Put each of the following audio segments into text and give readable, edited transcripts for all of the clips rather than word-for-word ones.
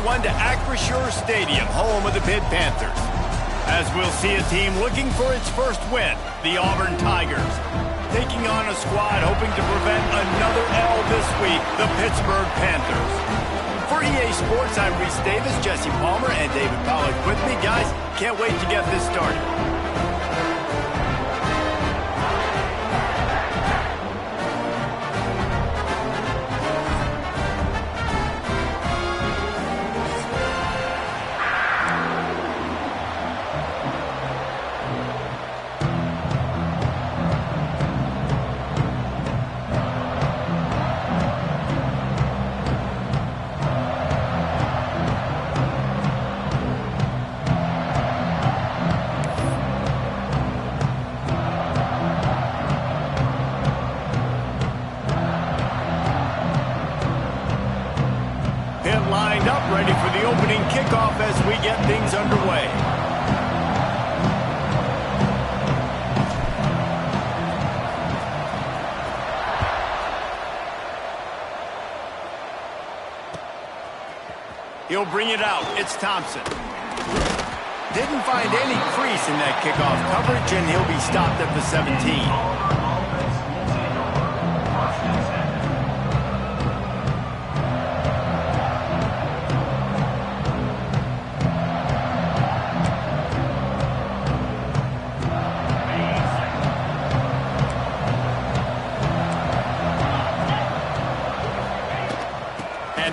one to Acrisure Stadium, home of the Pitt Panthers. As we'll see a team looking for its first win, the Auburn Tigers. Taking on a squad hoping to prevent another L this week, the Pittsburgh Panthers. For EA Sports, I'm Reese Davis, Jesse Palmer, and David Pollack with me. Guys, can't wait to get this started. Lined up, ready for the opening kickoff as we get things underway. He'll bring it out. It's Thompson. Didn't find any crease in that kickoff coverage, and he'll be stopped at the 17.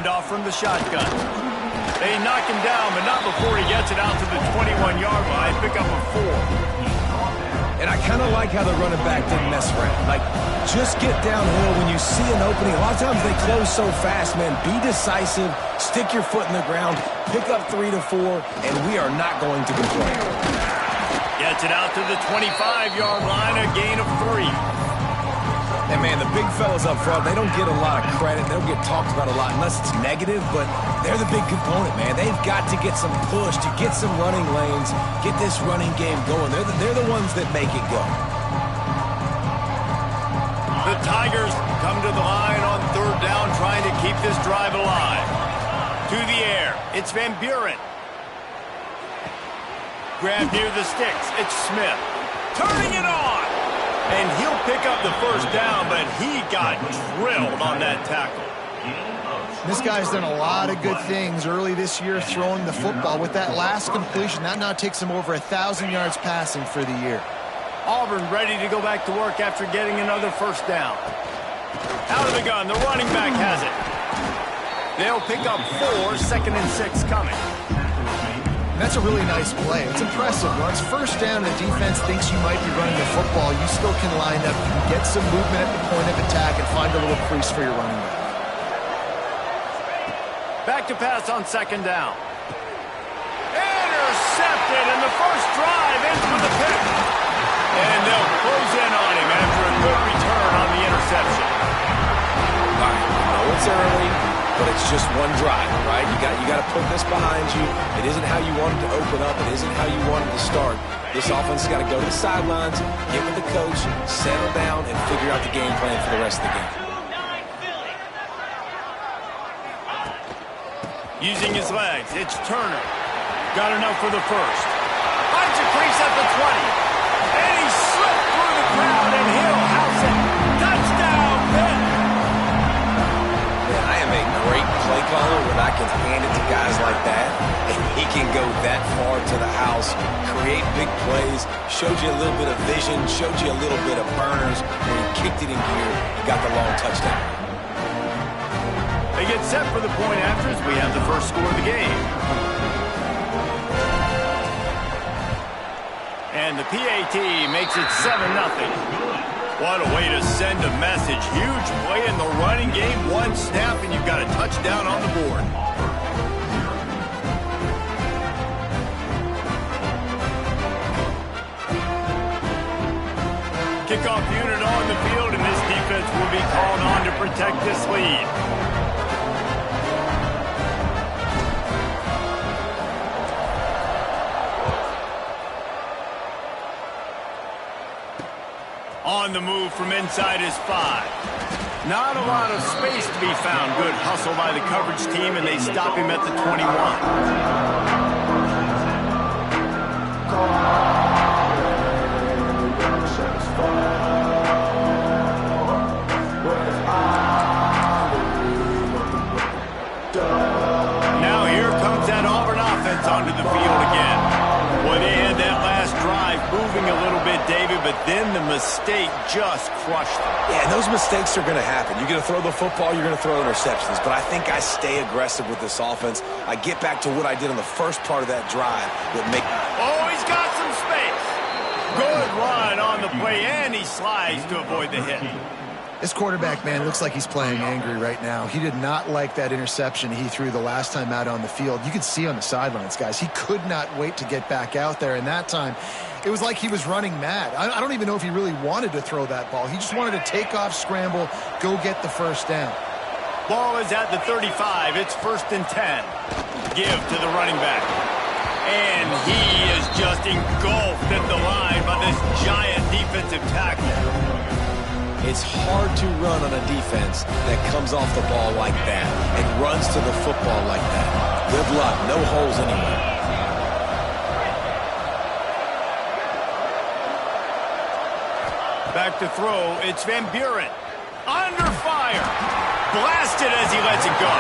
Off from the shotgun. They knock him down, but not before he gets it out to the 21-yard line. Pick up a 4. And I kind of like how the running back didn't mess around. Like, just get downhill when you see an opening. A lot of times they close so fast, man. Be decisive, stick your foot in the ground, pick up 3 to 4, and we are not going to complain. Gets it out to the 25-yard line, a gain of 3. And, man, the big fellas up front, they don't get a lot of credit. They don't get talked about a lot unless it's negative, but they're the big component, man. They've got to get some push, to get some running lanes, get this running game going. They're the ones that make it go. The Tigers come to the line on third down, trying to keep this drive alive. To the air, it's Van Buren. Grab near the sticks, it's Smith. Turning it on! And he'll pick up the first down, but he got drilled on that tackle. This guy's done a lot of good things early this year throwing the football. With that last completion, that now takes him over 1,000 yards passing for the year. Auburn ready to go back to work after getting another first down. Out of the gun, the running back has it. They'll pick up 4, 2nd and 6 coming. That's a really nice play. It's impressive. Once first down, the defense thinks you might be running the football, you still can line up, you can get some movement at the point of attack and find a little crease for your running back. Back to pass on 2nd down. Intercepted, and the first drive ends with a pick. And they'll close in on him after a good return on the interception. All right, I know it's early, but it's just one drive, right? You got to put this behind you. It isn't how you wanted to open up. It isn't how you wanted to start. This offense has got to go to the sidelines, get with the coach, settle down, and figure out the game plan for the rest of the game. Using his legs, it's Turner. Got enough for the first. Finds a crease at the 20. And he slipped through the crowd, and he'll house it. Touchdown, Pitt! Man, I am a great play caller when I can hand it to guys like that. And he can go that far to the house, create big plays, showed you a little bit of vision, showed you a little bit of burners. When he kicked it in gear, he got the long touchdown. They get set for the point after as we have the first score of the game. And the PAT makes it 7-0. What a way to send a message. Huge play in the running game. One snap and you've got a touchdown on the board. Kickoff unit on the field, and this defense will be called on to protect this lead. On the move from inside his 5. Not a lot of space to be found. Good hustle by the coverage team, and they stop him at the 21. Now here comes that Auburn offense onto the field again. Boy, they had that last drive moving a little bit, David, but then the mistake just crushed them. Yeah, and those mistakes are going to happen. You're going to throw the football, you're going to throw interceptions. But I think I stay aggressive with this offense. I get back to what I did on the first part of that drive. Oh, he's got some space. Good run on the play, and he slides to avoid the hit. This quarterback, man, looks like he's playing angry right now. He did not like that interception he threw the last time out on the field. You could see on the sidelines, guys, he could not wait to get back out there. And that time, it was like he was running mad. I don't even know if he really wanted to throw that ball. He just wanted to take off, scramble, go get the first down. Ball is at the 35. It's 1st and 10. Give to the running back. And he is just engulfed at the line by this giant defensive tackle. It's hard to run on a defense that comes off the ball like that and runs to the football like that. Good luck. No holes anywhere. Back to throw. It's Van Buren. Under fire. Blasted as he lets it go.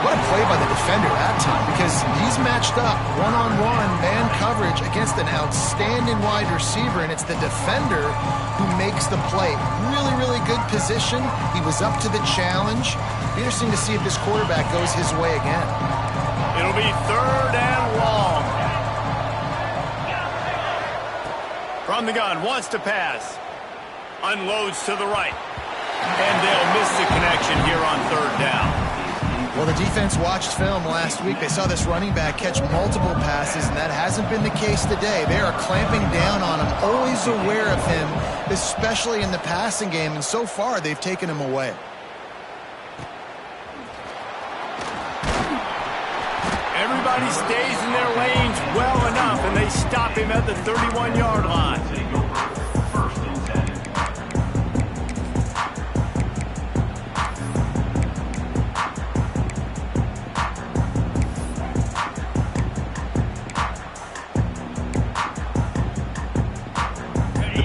What a play by the defender that time, because he's matched up one-on-one man coverage against an outstanding wide receiver, and it's the defender who makes the play. Really, really good position. He was up to the challenge. Be interesting to see if this quarterback goes his way again. It'll be 3rd and long. From the gun, wants to pass. Unloads to the right. And they'll miss the connection here on 3rd down. Well, the defense watched film last week. They saw this running back catch multiple passes, and that hasn't been the case today. They are clamping down on him, always aware of him, especially in the passing game, and so far they've taken him away. Everybody stays in their lanes well enough, and they stop him at the 31-yard line.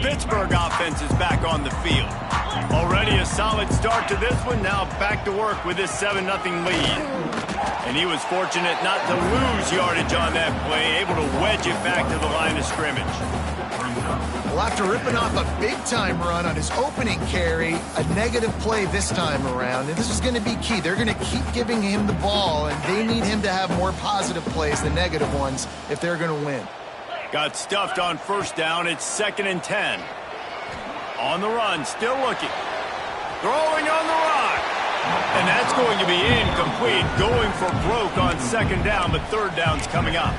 Pittsburgh offense is back on the field. Already a solid start to this one. Now back to work with this 7-0 lead. And he was fortunate not to lose yardage on that play, able to wedge it back to the line of scrimmage. Well, after ripping off a big-time run on his opening carry, a negative play this time around, and this is going to be key. They're going to keep giving him the ball, and they need him to have more positive plays than negative ones if they're going to win. Got stuffed on 1st down. It's 2nd and 10. On the run, still looking. Throwing on the run. And that's going to be incomplete. Going for broke on 2nd down, but 3rd down's coming up.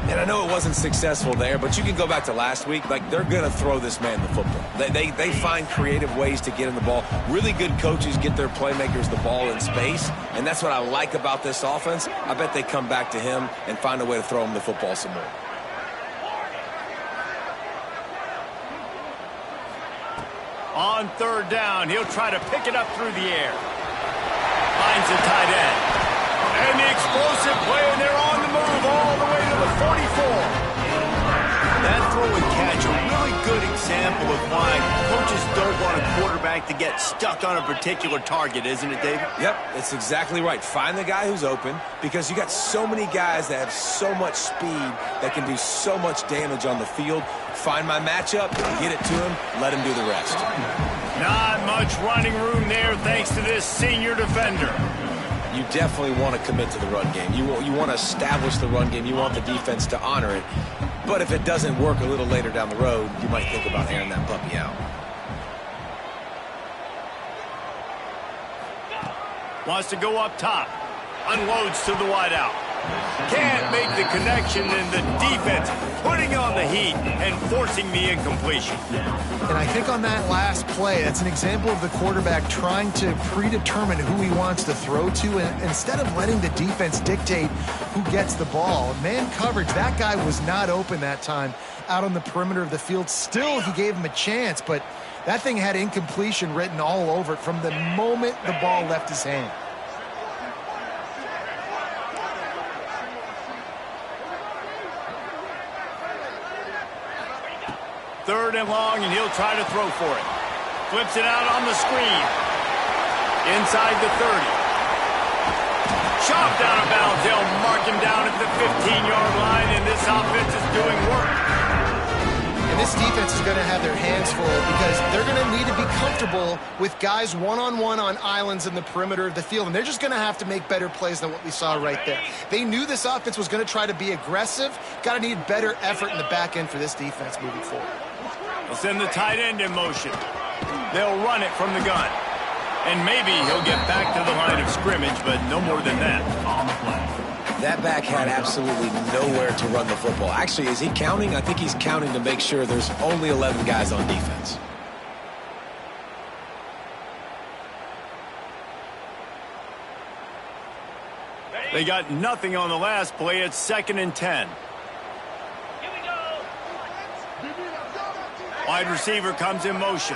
And I know it wasn't successful there, but you can go back to last week. Like, they're going to throw this man the football. They find creative ways to get him the ball. Really good coaches get their playmakers the ball in space, and that's what I like about this offense. I bet they come back to him and find a way to throw him the football some more. On 3rd down, he'll try to pick it up through the air. Finds the tight end. And the explosive play, and they're on the move all the way to the 44. That throw and catch, a really good example of why coaches don't want a quarterback to get stuck on a particular target, isn't it, David? Yep, it's exactly right. Find the guy who's open, because you got so many guys that have so much speed that can do so much damage on the field. Find my matchup, get it to him, let him do the rest. Not much running room there thanks to this senior defender. You definitely want to commit to the run game. You want to establish the run game. You want the defense to honor it. But if it doesn't work a little later down the road, you might think about airing that puppy out. Wants to go up top. Unloads to the wideout. Can't make the connection, and the defense putting on the heat and forcing the incompletion. And I think on that last play, that's an example of the quarterback trying to predetermine who he wants to throw to, and instead of letting the defense dictate who gets the ball. Man coverage, that guy was not open that time, out on the perimeter of the field. Still, he gave him a chance, but that thing had incompletion written all over it from the moment the ball left his hand. Third and long, and he'll try to throw for it. Flips it out on the screen. Inside the 30. Chopped out of bounds. They'll mark him down at the 15-yard line, and this offense is doing work. And this defense is going to have their hands full because they're going to need to be comfortable with guys one-on-one on islands in the perimeter of the field, and they're just going to have to make better plays than what we saw right there. They knew this offense was going to try to be aggressive. Got to need better effort in the back end for this defense moving forward. They'll send the tight end in motion. They'll run it from the gun. And maybe he'll get back to the line of scrimmage, but no more than that. That back had absolutely nowhere to run the football. Actually, is he counting? I think he's counting to make sure there's only 11 guys on defense. They got nothing on the last play. It's 2nd and 10. Wide receiver comes in motion.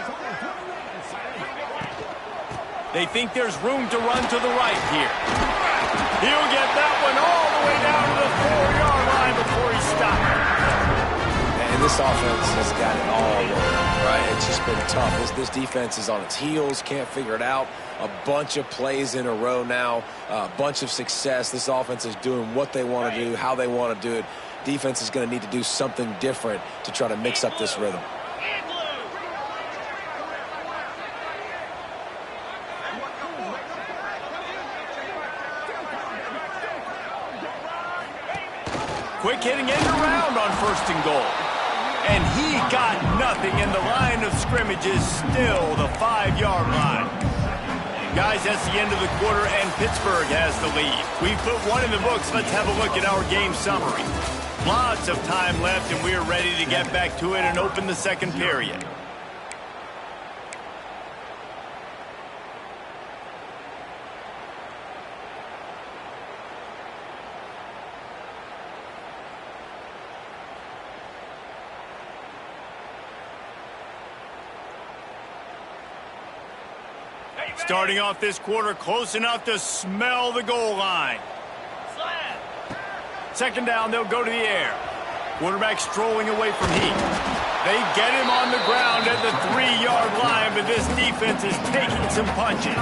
They think there's room to run to the right here. He'll get that one all the way down to the 4-yard line before he stops. And this offense has got it all wrong, right? It's just been tough. This defense is on its heels, can't figure it out. A bunch of plays in a row now, a bunch of success. This offense is doing what they want to do, how they want to do it. Defense is going to need to do something different to try to mix up this rhythm. Quick hitting end around on 1st and goal. And he got nothing, and the line of scrimmage is still the 5-yard line. Guys, that's the end of the quarter, and Pittsburgh has the lead. We've put one in the books. Let's have a look at our game summary. Lots of time left, and we're ready to get back to it and open the second period. Starting off this quarter, close enough to smell the goal line. 2nd down, they'll go to the air. Quarterback strolling away from heat. They get him on the ground at the 3-yard line, but this defense is taking some punches.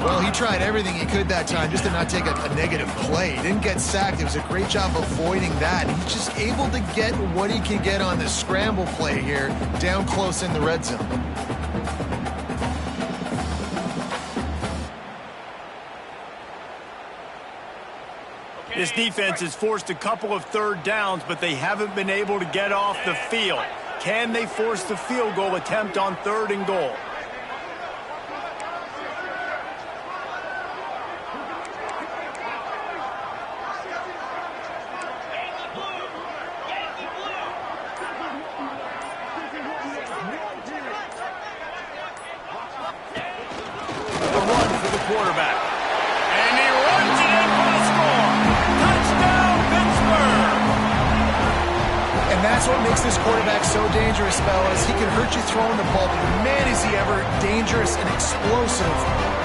Well, he tried everything he could that time just to not take a negative play. He didn't get sacked. It was a great job avoiding that. He's just able to get what he can get on the scramble play here down close in the red zone. This defense has forced a couple of 3rd downs, but they haven't been able to get off the field. Can they force the field goal attempt on 3rd and goal? The run for the quarterback. And he runs it in for the score. Touchdown, Pittsburgh! And that's what makes this quarterback so dangerous, fellas. He can hurt you throwing the ball, but man, is he ever dangerous and explosive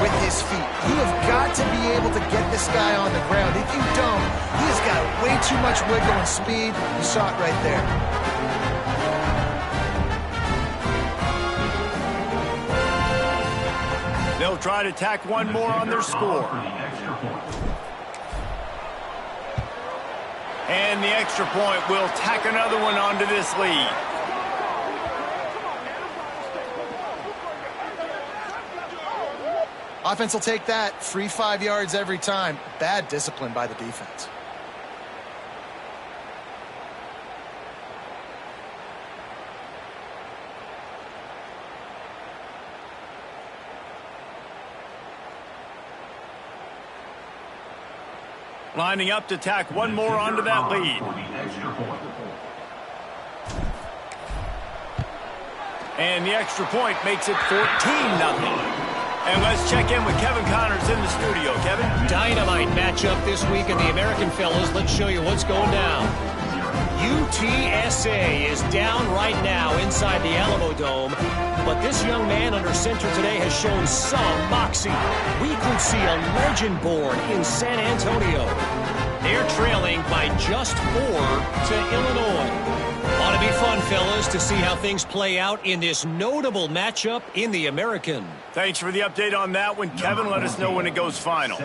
with his feet. You have got to be able to get this guy on the ground. If you don't, he's got way too much wiggle and speed. You saw it right there. They'll try to tack one more on their score. And the extra point will tack another one onto this lead. Offense will take that. Free 5 yards every time. Bad discipline by the defense. Lining up to tack one more onto that lead. And the extra point makes it 14-0. And let's check in with Kevin Connors in the studio. Kevin? Dynamite matchup this week in the American fellas. Let's show you what's going down. UTSA is down right now inside the Alamo Dome, but this young man under center today has shown some moxie. We could see a legend born in San Antonio. They're trailing by just 4 to Illinois. Ought to be fun, fellas, to see how things play out in this notable matchup in the American. Thanks for the update on that one, Kevin. Let us know when it goes final.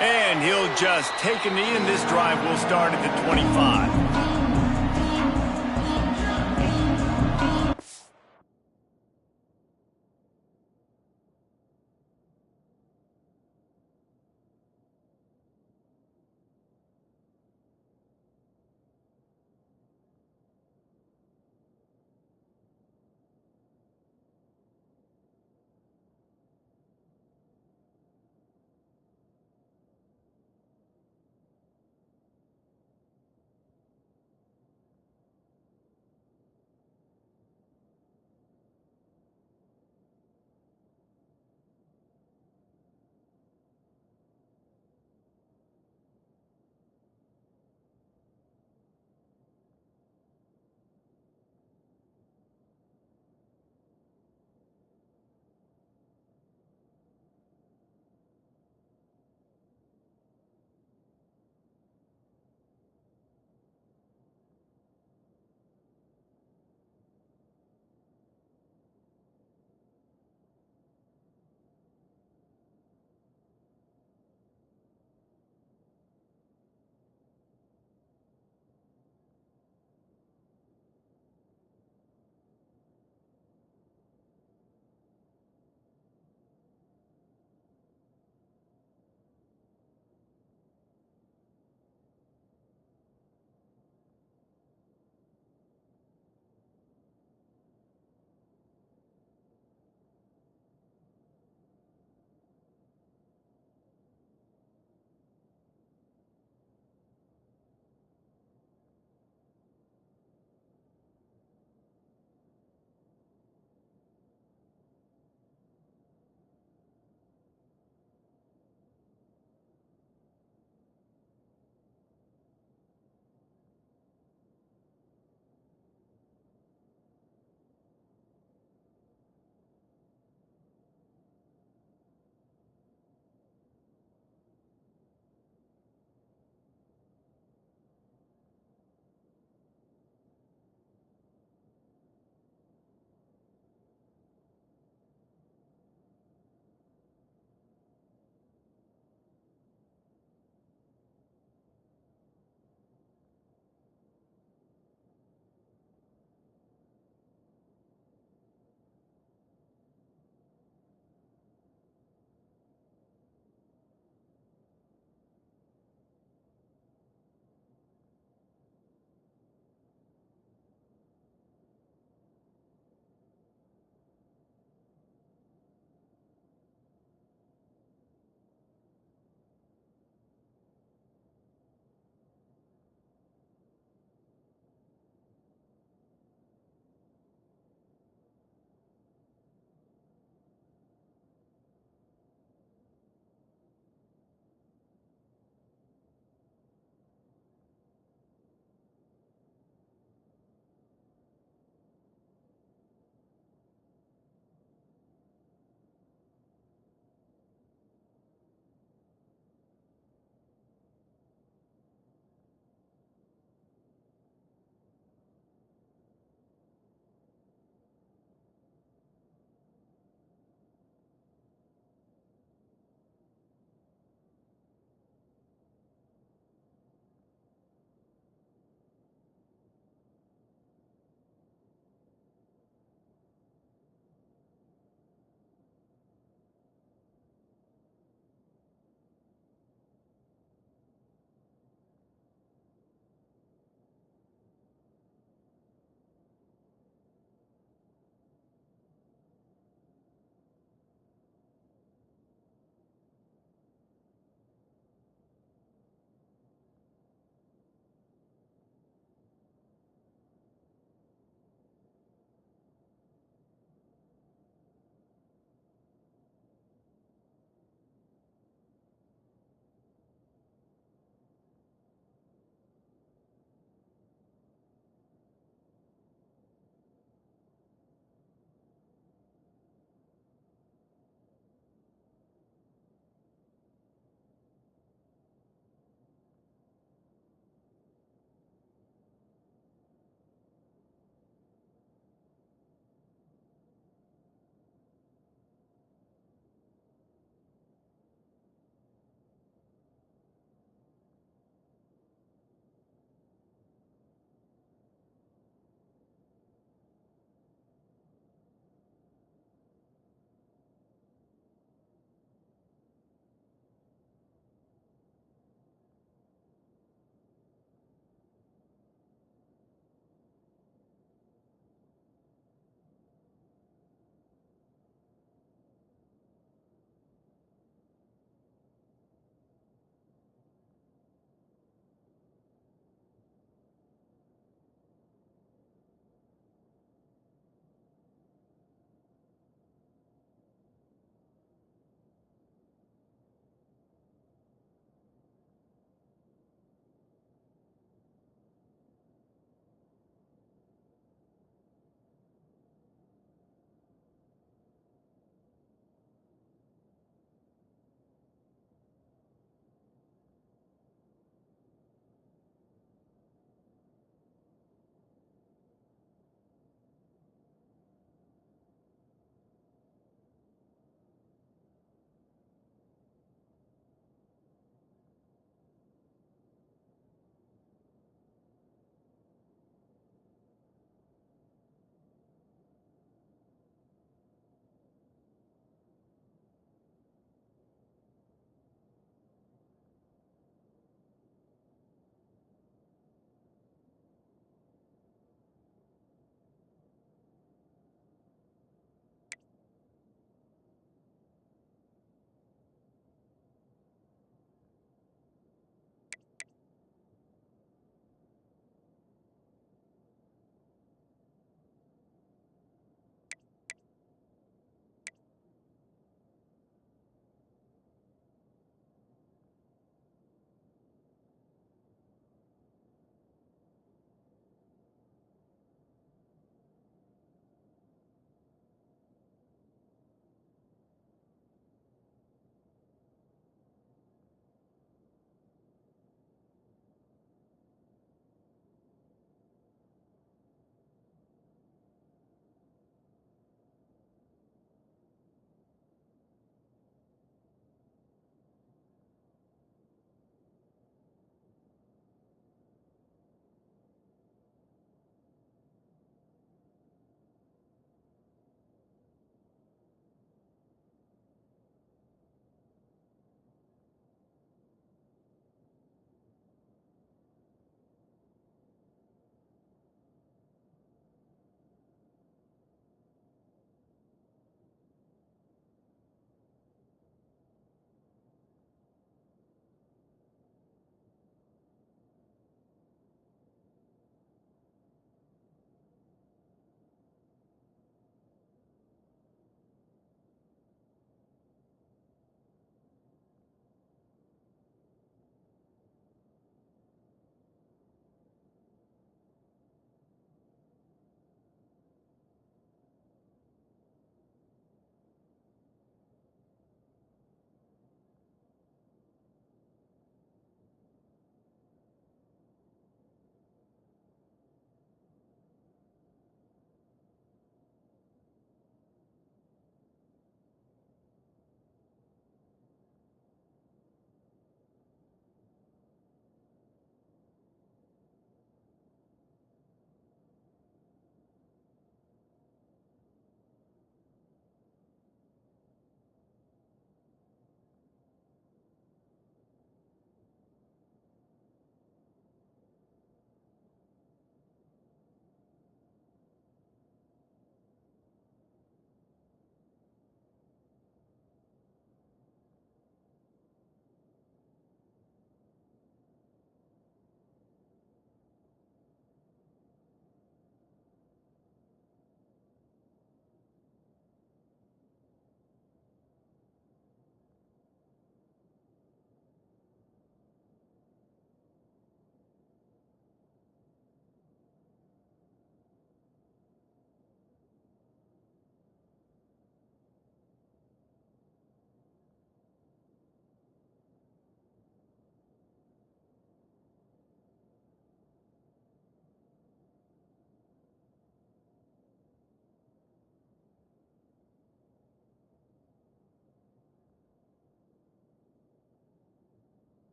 And he'll just take a knee, and this drive will start at the 25.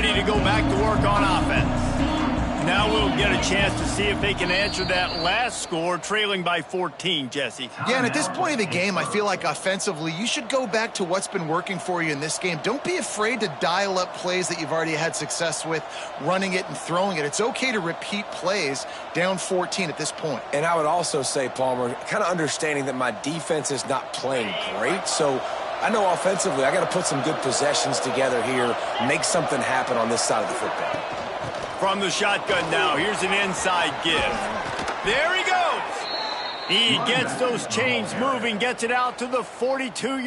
ready to go back to work on offense. Now we'll get a chance to see if they can answer that last score, trailing by 14, Jesse. Yeah, and at this point of the game, I feel like offensively, you should go back to what's been working for you in this game. Don't be afraid to dial up plays that you've already had success with, running it and throwing it. It's okay to repeat plays down 14 at this point. And I would also say, Palmer, kind of understanding that my defense is not playing great, so I know offensively I got to put some good possessions together here, make something happen on this side of the football. From the shotgun now, here's an inside give. There he goes. He gets those chains moving, gets it out to the 42-yard